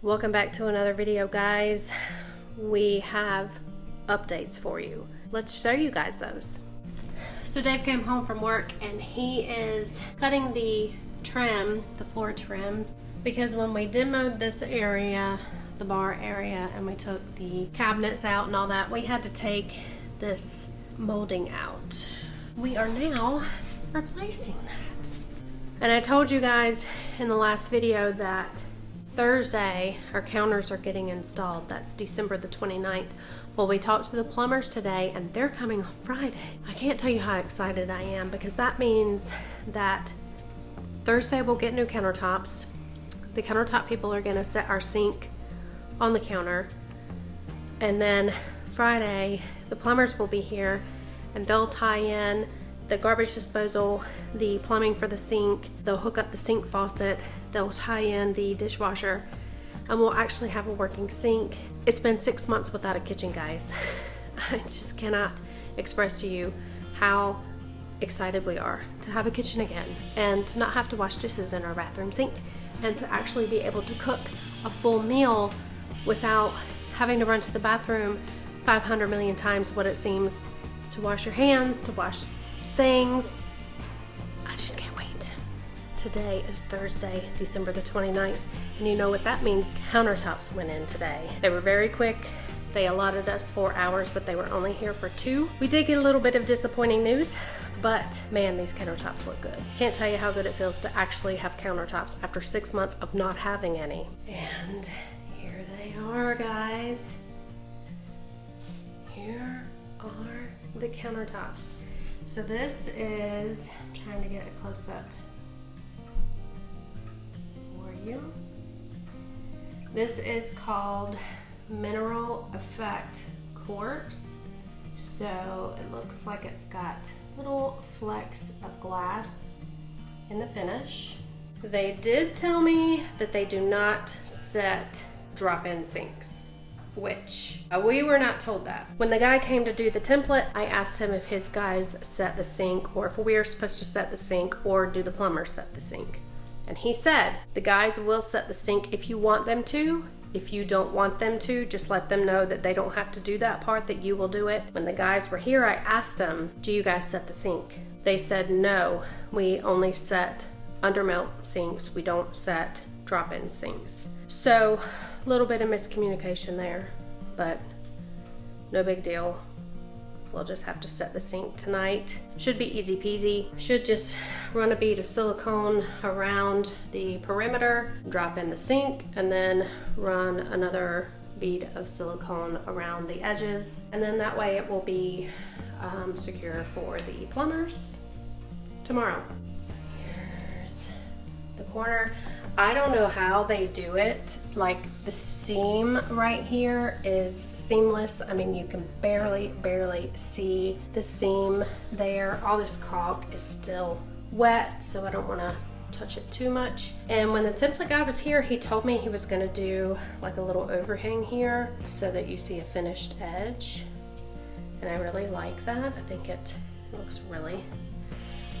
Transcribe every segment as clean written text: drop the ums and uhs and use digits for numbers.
Welcome back to another video, guys. We have updates for you. Let's show you guys those. So Dave came home from work and he is cutting the trim, the floor trim, because when we demoed this area, the bar area, and we took the cabinets out and all that, we had to take this molding out. We are now replacing that. And I told you guys in the last video that Thursday our counters are getting installed. That's December the 29th. Well, we talked to the plumbers today and they're coming on Friday. I can't tell you how excited I am, because that means that Thursday we'll get new countertops. The countertop people are gonna set our sink on the counter, and then Friday the plumbers will be here and they'll tie in the garbage disposal, the plumbing for the sink, they'll hook up the sink faucet, they'll tie in the dishwasher, and we'll actually have a working sink. It's been 6 months without a kitchen, guys. I just cannot express to you how excited we are to have a kitchen again and to not have to wash dishes in our bathroom sink, and to actually be able to cook a full meal without having to run to the bathroom 500 million times what it seems to wash your hands, to wash things. I just can't wait. Today is Thursday, December the 29th, and you know what that means. Countertops went in today. They were very quick. They allotted us 4 hours, but they were only here for 2. We did get a little bit of disappointing news, but man, these countertops look good. Can't tell you how good it feels to actually have countertops after 6 months of not having any. And here they are, guys. Here are the countertops. So this is, I'm trying to get a close up for you. This is called Mineral Effect Quartz. So it looks like it's got little flecks of glass in the finish. They did tell me that they do not set drop-in sinks, which we were not told that. When the guy came to do the template, I asked him if his guys set the sink, or if we are supposed to set the sink, or do the plumber set the sink. And he said, the guys will set the sink if you want them to. If you don't want them to, just let them know that they don't have to do that part, that you will do it. When the guys were here, I asked them, do you guys set the sink? They said, no, we only set undermount sinks. We don't set drop-in sinks. So a little bit of miscommunication there, but no big deal. We'll just have to set the sink tonight. Should be easy peasy. Should just run a bead of silicone around the perimeter, drop in the sink, and then run another bead of silicone around the edges. And then that way it will be secure for the plumbers tomorrow. Here's the corner. I don't know how they do it. Like, the seam right here is seamless. I mean, you can barely see the seam there. All this caulk is still wet, so I don't want to touch it too much. And when the template guy was here, he told me he was going to do like a little overhang here so that you see a finished edge. And I really like that. I think it looks really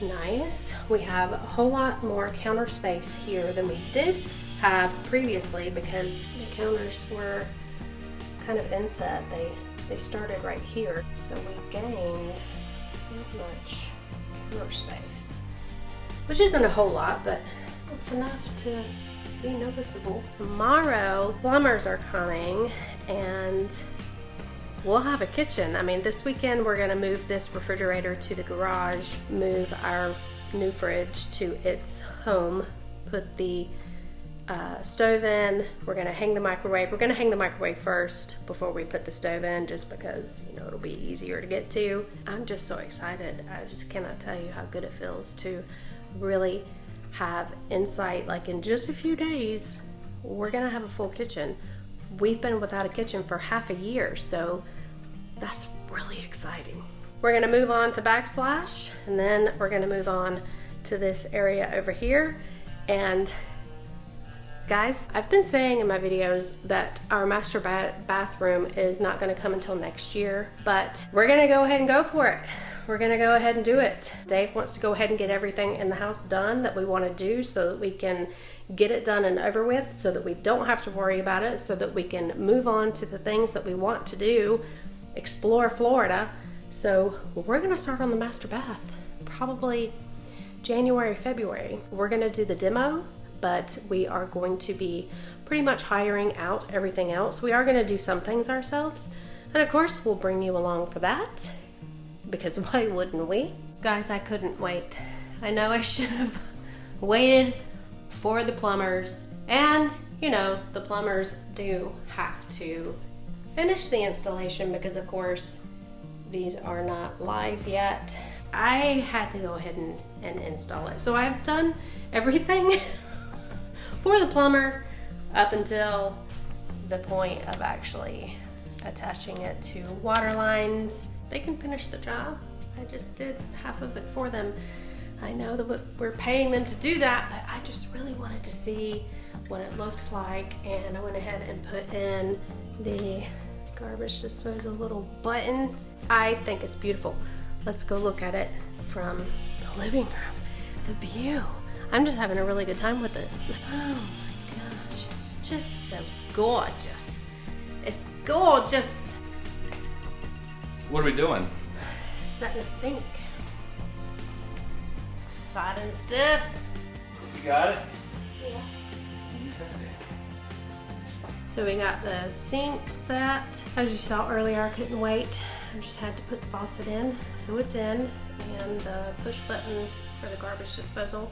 nice. We have a whole lot more counter space here than we did have previously, because the counters were kind of inset. They started right here, so we gained not much counter space, which isn't a whole lot, but it's enough to be noticeable. Tomorrow plumbers are coming and we'll have a kitchen. I mean, this weekend we're gonna move this refrigerator to the garage, move our new fridge to its home, put the stove in. We're gonna hang the microwave. We're gonna hang the microwave first before we put the stove in, just because, you know, it'll be easier to get to. I'm just so excited. I just cannot tell you how good it feels to really have insight. Like, in just a few days, we're gonna have a full kitchen. We've been without a kitchen for half a year, so that's really exciting. We're gonna move on to backsplash, and then we're gonna move on to this area over here. And guys, I've been saying in my videos that our master bathroom is not gonna come until next year, but we're gonna go ahead and go for it. We're gonna go ahead and do it. Dave wants to go ahead and get everything in the house done that we wanna do so that we can get it done and over with so that we don't have to worry about it, so that we can move on to the things that we want to do, explore Florida. So we're gonna start on the master bath, probably January, February. We're gonna do the demo, but we are going to be pretty much hiring out everything else. We are gonna do some things ourselves, and of course we'll bring you along for that, because why wouldn't we? Guys, I couldn't wait. I know I should have waited for the plumbers, and you know, the plumbers do have to finish the installation because of course these are not live yet. I had to go ahead and install it. So I've done everything for the plumber up until the point of actually attaching it to water lines. They can finish the job. I just did half of it for them. I know that we're paying them to do that, but I just really wanted to see what it looked like, and I went ahead and put in the garbage disposal little button. I think it's beautiful. Let's go look at it from the living room. The view. I'm just having a really good time with this. Oh my gosh, it's just so gorgeous. It's gorgeous. What are we doing? Setting a sink. Fat and stiff. You got it? Yeah. Okay. So we got the sink set. As you saw earlier, I couldn't wait. I just had to put the faucet in. So it's in, and the push button for the garbage disposal.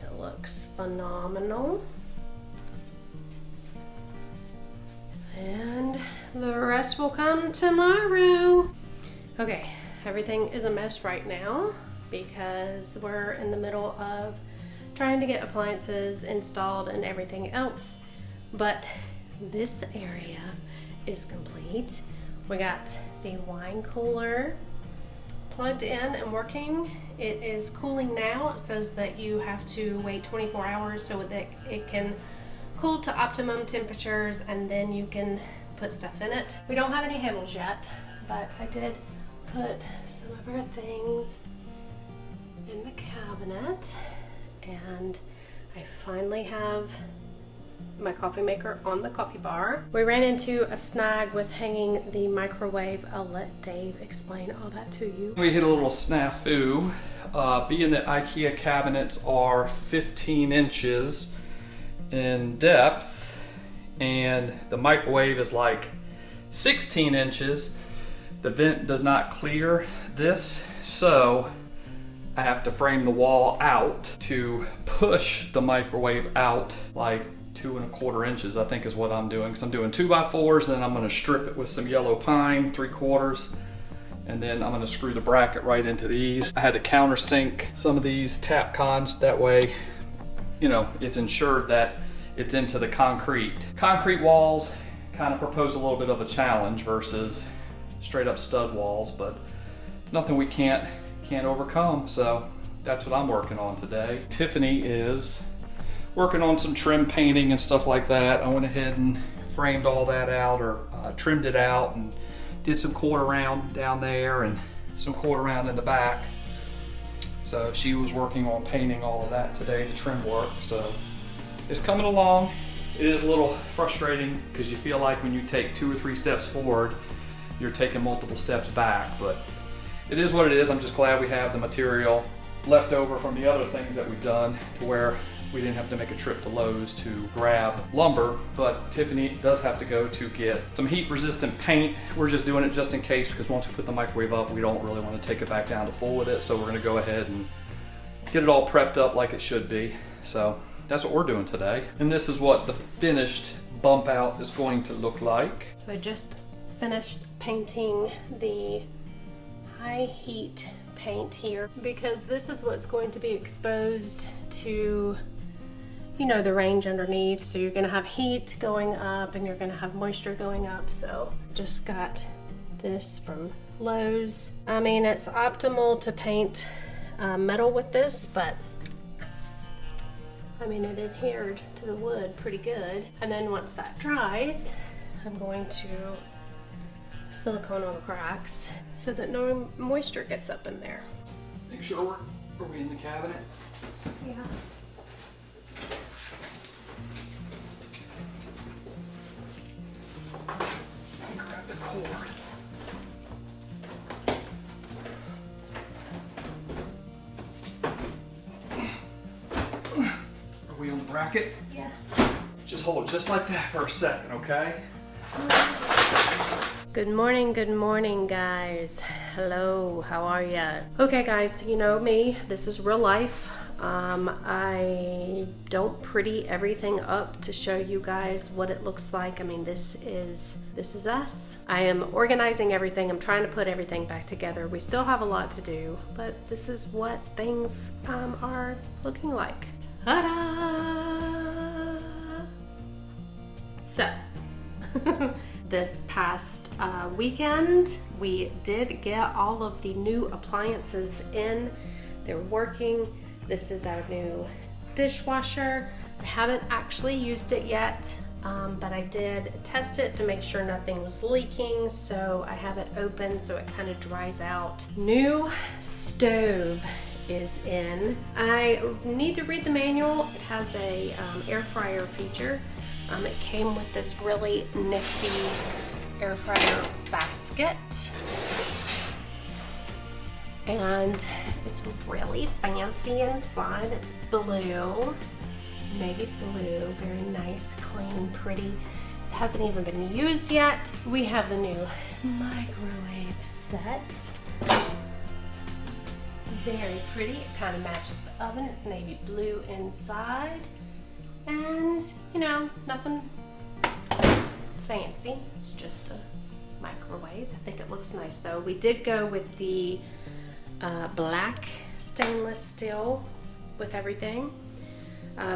It looks phenomenal. And the rest will come tomorrow. Okay, everything is a mess right now because we're in the middle of trying to get appliances installed and everything else. But this area is complete. We got the wine cooler plugged in and working. It is cooling now. It says that you have to wait 24 hours so that it can cool to optimum temperatures, and then you can put stuff in it. We don't have any handles yet, but I did put some of our things in the cabinet, and I finally have my coffee maker on the coffee bar. We ran into a snag with hanging the microwave. I'll let Dave explain all that to you. We hit a little snafu, being that Ikea cabinets are 15 inches in depth and the microwave is like 16 inches. The vent does not clear this, so I have to frame the wall out to push the microwave out like 2 1/4 inches, I think is what I'm doing. Because I'm doing 2x4s, then I'm going to strip it with some yellow pine 3/4, and then I'm going to screw the bracket right into these. I had to countersink some of these tap cons, that way, you know, it's ensured that it's into the concrete. Concrete walls kind of propose a little bit of a challenge versus straight up stud walls, but it's nothing we can't overcome. So that's what I'm working on today. Tiffany is working on some trim painting and stuff like that. I went ahead and framed all that out, or trimmed it out, and did some quarter round down there and some quarter round in the back. So she was working on painting all of that today, the trim work. So it's coming along. It is a little frustrating because you feel like when you take 2 or 3 steps forward, you're taking multiple steps back, but it is what it is. I'm just glad we have the material left over from the other things that we've done to where we didn't have to make a trip to Lowe's to grab lumber, but Tiffany does have to go to get some heat resistant paint. We're just doing it just in case, because once we put the microwave up, we don't really want to take it back down to full with it. So we're gonna go ahead and get it all prepped up like it should be. So that's what we're doing today. And this is what the finished bump out is going to look like. So I just finished painting the high heat paint here, because this is what's going to be exposed to, you know, the range underneath. So you're gonna have heat going up and you're gonna have moisture going up. So just got this from Lowe's. I mean, it's optimal to paint metal with this, but I mean, it adhered to the wood pretty good. And then once that dries, I'm going to silicone on the cracks so that no moisture gets up in there. Make sure we're in the cabinet. Yeah. cord. Are we on the bracket? Yeah. Just hold it just like that for a second, okay? Good morning, guys. Hello, how are ya? Okay, guys, you know me. This is real life. I don't pretty everything up to show you guys what it looks like. I mean, this is us. I am organizing everything. I'm trying to put everything back together. We still have a lot to do, but this is what things are looking like. Ta-da! So, this past weekend, we did get all of the new appliances in. They're working. This is our new dishwasher. I haven't actually used it yet, but I did test it to make sure nothing was leaking, so I have it open so it kind of dries out. New stove is in. I need to read the manual. It has a air fryer feature. It came with this really nifty air fryer basket. And it's really fancy inside. It's blue, navy blue, very nice, clean, pretty. It hasn't even been used yet. We have the new microwave set. Very pretty. It kind of matches the oven. It's navy blue inside. And, you know, nothing fancy. It's just a microwave. I think it looks nice though. We did go with the black stainless steel with everything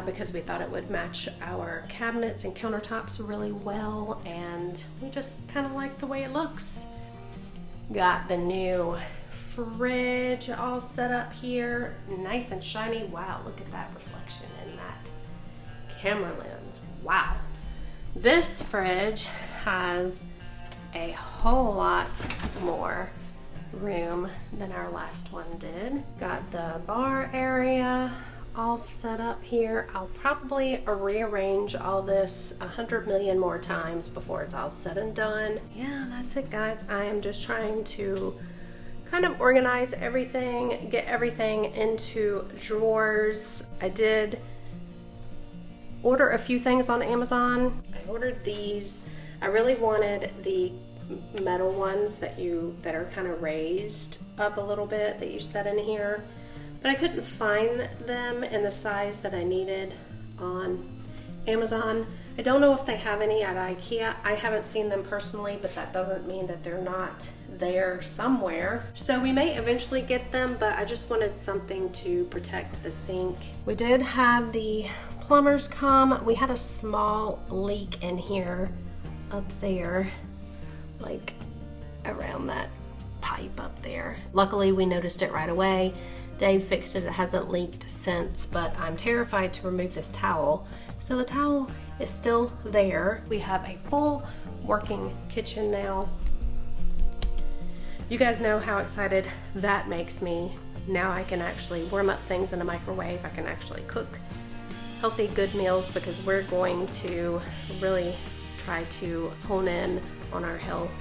because we thought it would match our cabinets and countertops really well, and we just kind of like the way it looks. Got the new fridge all set up here, nice and shiny. Wow, look at that reflection in that camera lens. Wow. This fridge has a whole lot more room than our last one did. Got the bar area all set up here. I'll probably rearrange all this 100 million more times before it's all said and done. Yeah, that's it, guys. I am just trying to kind of organize everything, get everything into drawers. I did order a few things on Amazon. I ordered these. I really wanted the metal ones that are kind of raised up a little bit that you set in here, but I couldn't find them in the size that I needed on Amazon. I don't know if they have any at Ikea. I haven't seen them personally, but that doesn't mean that they're not there somewhere. So we may eventually get them, but I just wanted something to protect the sink. We did have the plumbers come. We had a small leak in here up there, like around that pipe up there. Luckily we noticed it right away. Dave fixed it. It hasn't leaked since, but I'm terrified to remove this towel. So the towel is still there. We have a full working kitchen now. You guys know how excited that makes me. Now I can actually warm up things in a microwave. I can actually cook healthy, good meals because we're going to really try to hone in on our health.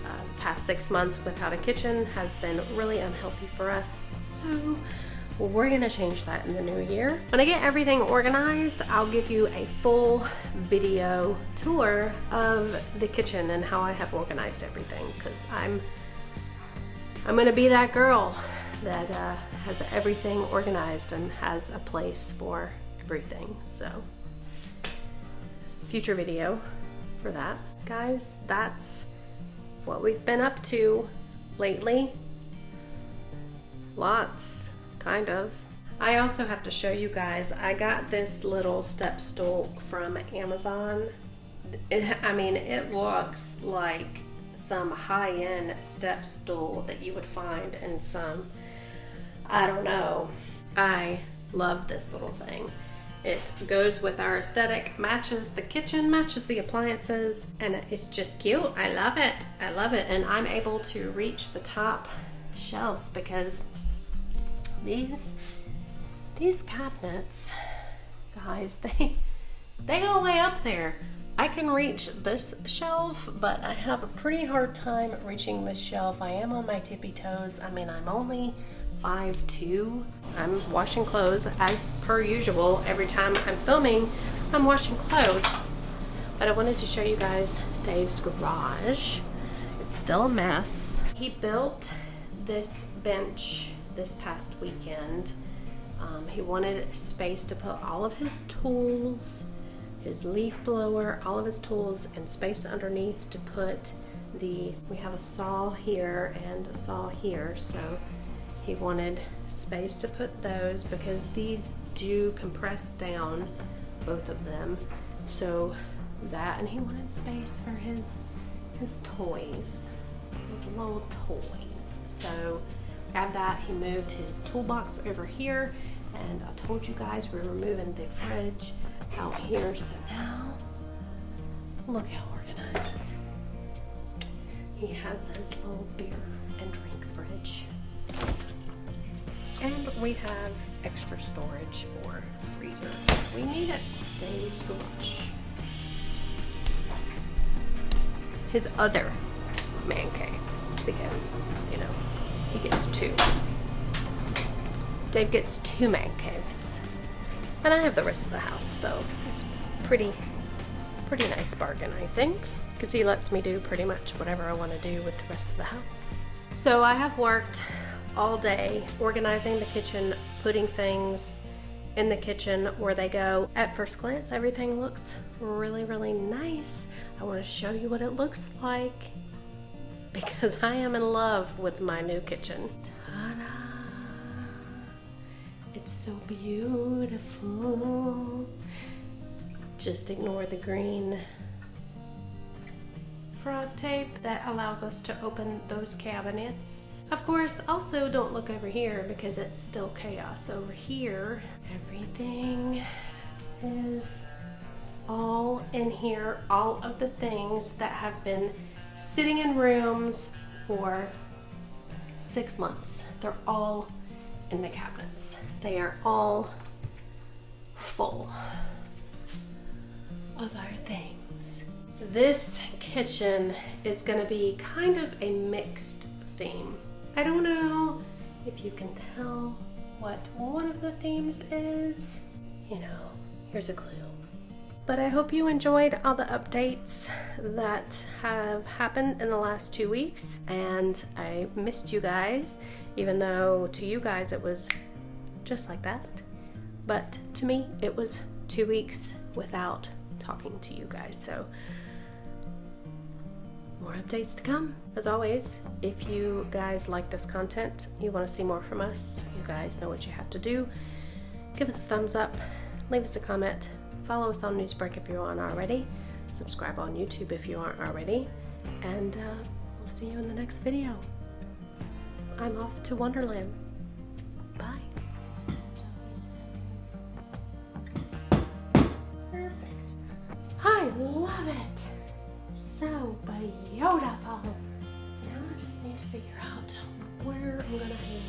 The past 6 months without a kitchen has been really unhealthy for us. So we're gonna change that in the new year. When I get everything organized, I'll give you a full video tour of the kitchen and how I have organized everything, because I'm gonna be that girl that has everything organized and has a place for everything. So future video for that. Guys, that's what we've been up to lately. Lots, kind of. I also have to show you guys, I got this little step stool from Amazon. It looks like some high-end step stool that you would find in some, I don't know. I love this little thing. It goes with our aesthetic, matches the kitchen, matches the appliances, and it's just cute. I love it. I love it. And I'm able to reach the top shelves because these cabinets, guys, they go way up there. I can reach this shelf, but I have a pretty hard time reaching this shelf. I am on my tippy toes. I mean, I'm only 5'2". I'm washing clothes as per usual. Every time I'm filming, I'm washing clothes. But I wanted to show you guys Dave's garage. It's still a mess. He built this bench this past weekend. He wanted space to put all of his tools, his leaf blower, all of his tools, and space underneath to put we have a saw here and a saw here, so he wanted space to put those because these do compress down, both of them. So that, and he wanted space for his toys, his little toys. So we have that. He moved his toolbox over here, and I told you guys we were moving the fridge out here. So now look how organized. He has his little beer and drink fridge. And we have extra storage for freezer. We need it. Dave's garage. His other man cave, because, you know, he gets two. Dave gets 2 man caves. And I have the rest of the house, so it's pretty nice bargain, I think, because he lets me do pretty much whatever I want to do with the rest of the house. So I have worked all day organizing the kitchen, putting things in the kitchen where they go. At first glance, everything looks really nice. I want to show you what it looks like because I am in love with my new kitchen. Ta-da! It's so beautiful. Just ignore the green frog tape that allows us to open those cabinets. Of course, also don't look over here because it's still chaos. Over here, everything is all in here. All of the things that have been sitting in rooms for 6 months, they're all in the cabinets. They are all full of our things. This kitchen is gonna be kind of a mixed theme. I don't know if you can tell what one of the themes is. You know, here's a clue. But I hope you enjoyed all the updates that have happened in the last 2 weeks. And I missed you guys, even though to you guys it was just like that. But to me, it was 2 weeks without talking to you guys. So more updates to come. As always, if you guys like this content, you want to see more from us, you guys know what you have to do. Give us a thumbs up, leave us a comment, follow us on Newsbreak if you aren't already, subscribe on YouTube if you aren't already, and we'll see you in the next video. I'm off to Wonderland. Bye. Perfect. I love it. So beautiful. Now I just need to figure out where I'm gonna hang